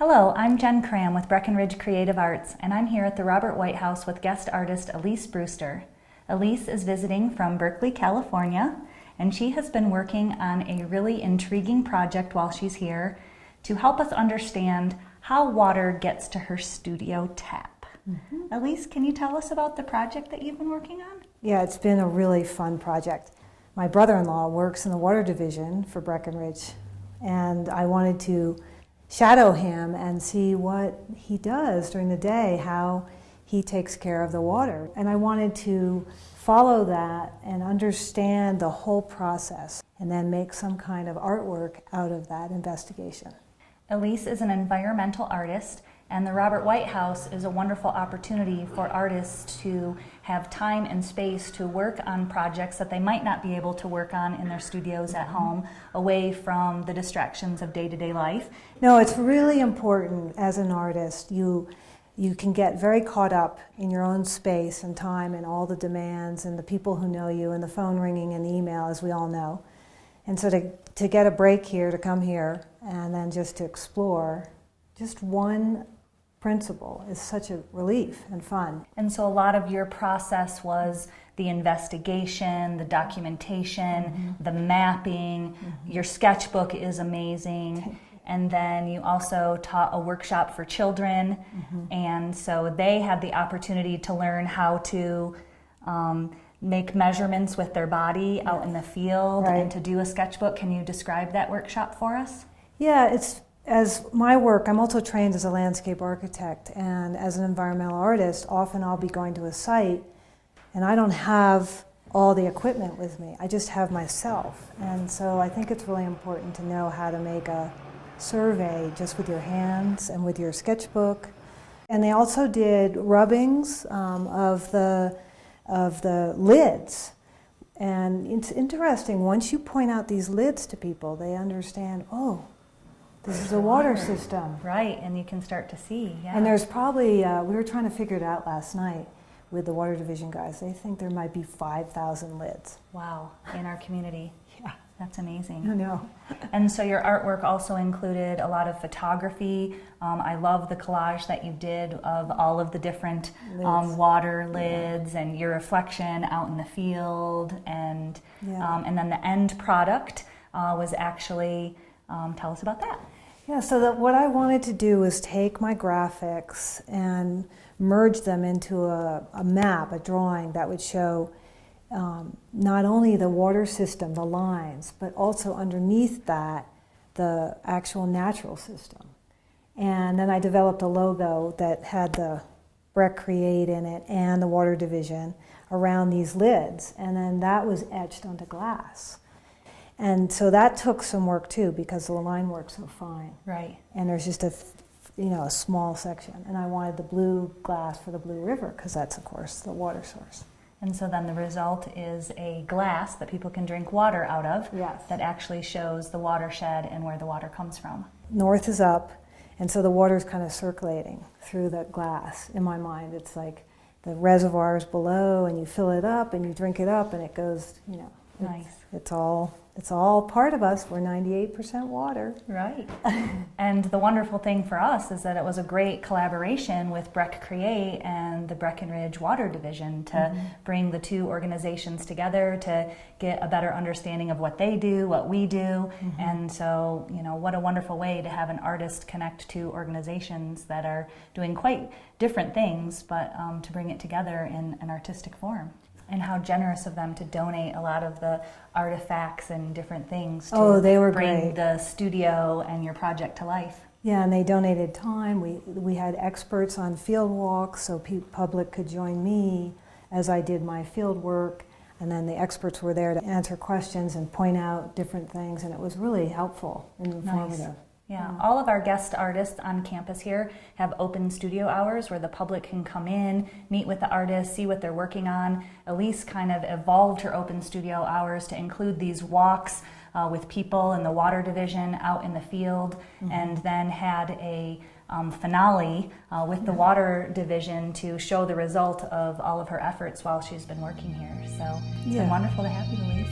Hello, I'm Jen Cram with Breckenridge Creative Arts, and I'm here at the Robert White House with guest artist Elise Brewster. Elise is visiting from Berkeley, California, and she has been working on a really intriguing project while she's here to help us understand how water gets to her studio tap. Elise, can you tell us about the project that you've been working on? Yeah, it's been a really fun project. My brother-in-law works in the water division for Breckenridge, and I wanted to shadow him and see what he does during the day, how he takes care of the water. And I wanted to follow that and understand the whole process and then make some kind of artwork out of that investigation. Elise is an environmental artist, and the Robert White House is a wonderful opportunity for artists to have time and space to work on projects that they might not be able to work on in their studios at home, away from the distractions of day-to-day life. No, it's really important as an artist. You can get very caught up in your own space and time and all the demands and the people who know you and the phone ringing and the email, as we all know. And so to get a break here, to come here, and then just to explore just one principle is such a relief and fun. And so a lot of your process was the investigation, the documentation, the mapping. Your sketchbook is amazing. And then you also taught a workshop for children. And so they had the opportunity to learn how to make measurements with their body out in the field and to do a sketchbook. Can you describe that workshop for us? Yeah, as my work, I'm also trained as a landscape architect, and as an environmental artist, often I'll be going to a site and I don't have all the equipment with me. I just have myself. And so I think it's really important to know how to make a survey just with your hands and with your sketchbook. And they also did rubbings of the lids. And it's interesting, once you point out these lids to people, they understand, oh, this is a water system. Right, and you can start to see, And there's probably, we were trying to figure it out last night with the water division guys. They think there might be 5,000 lids. Wow, in our community. Yeah. That's amazing. I know. And so your artwork also included a lot of photography. I love the collage that you did of all of the different water lids and your reflection out in the field. And then the end product was actually, tell us about that. Yeah, so what I wanted to do was take my graphics and merge them into a map, a drawing that would show not only the water system, the lines, but also underneath that, the actual natural system. And then I developed a logo that had the BreckCreate in it and the water division around these lids, and then that was etched onto glass. And so that took some work too, because the line works so fine. Right. And there's just a small section. And I wanted the blue glass for the Blue River, because that's, of course, the water source. And so then the result is a glass that people can drink water out of that actually shows the watershed and where the water comes from. North is up, and so the water's kind of circulating through the glass. In my mind, it's like the reservoir is below, and you fill it up, and you drink it up, and it goes, Nice. It's all part of us. We're 98% water. Right. And the wonderful thing for us is that it was a great collaboration with BreckCreate and the Breckenridge Water Division to bring the two organizations together to get a better understanding of what they do, what we do. And so, what a wonderful way to have an artist connect to organizations that are doing quite different things, but to bring it together in an artistic form. And how generous of them to donate a lot of the artifacts and different things to they were bring great. The studio and your project to life. Yeah, and they donated time. We had experts on field walks, so public could join me as I did my field work, and then the experts were there to answer questions and point out different things, and it was really helpful and informative. Nice. Yeah, all of our guest artists on campus here have open studio hours where the public can come in, meet with the artists, see what they're working on. Elise kind of evolved her open studio hours to include these walks with people in the water division out in the field, and then had a finale with the water division to show the result of all of her efforts while she's been working here. So it's been wonderful to have you, Elise.